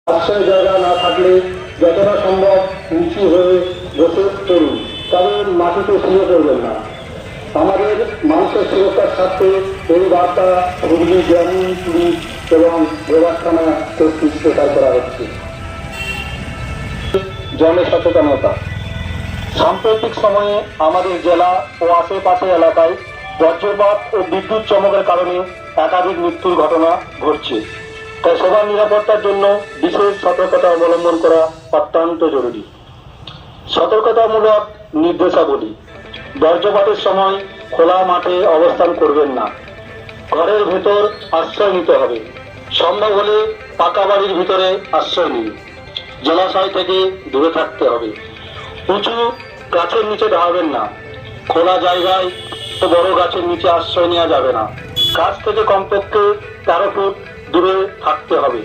আশ্রয় জায়গা না থাকলে যতটা সম্ভব নিচু হয়ে বসে পড়ুন, কারণ মাটিতে শুয়ে করবেন না। আমাদের মানুষের সুরক্ষার স্বার্থে এই বার্তা হুগলি গ্রামীণ পুলিশ এবং ব্যবস্থাপনা কর্তৃক প্রচার করা হচ্ছে। জনসচেতনতা। সাম্প্রতিক সময়ে আমাদের জেলা ও আশেপাশের এলাকায় বজ্রপাত ও বিদ্যুৎ চমকের কারণে একাধিক মৃত্যুর ঘটনা ঘটছে। তাই সবার নিরাপত্তার জন্য বিশেষ সতর্কতা অবলম্বন করা অত্যন্ত জরুরি। সতর্কতামূলক নির্দেশাবলী: বজ্রপাতের সময় খোলা মাঠে অবস্থান করবেন না। ঘরের ভেতর আশ্রয় নিতে হবে। সম্ভব হলে পাকা বাড়ির ভিতরে আশ্রয় নিন। জলাশয় থেকে দূরে থাকতে হবে। উঁচু গাছের নিচে দাঁড়াবেন না। খোলা জায়গায় বড় গাছের নিচে আশ্রয় নেওয়া যাবে না। গাছ থেকে কমপক্ষে 13 ফুট দূরে থাকতে হবে।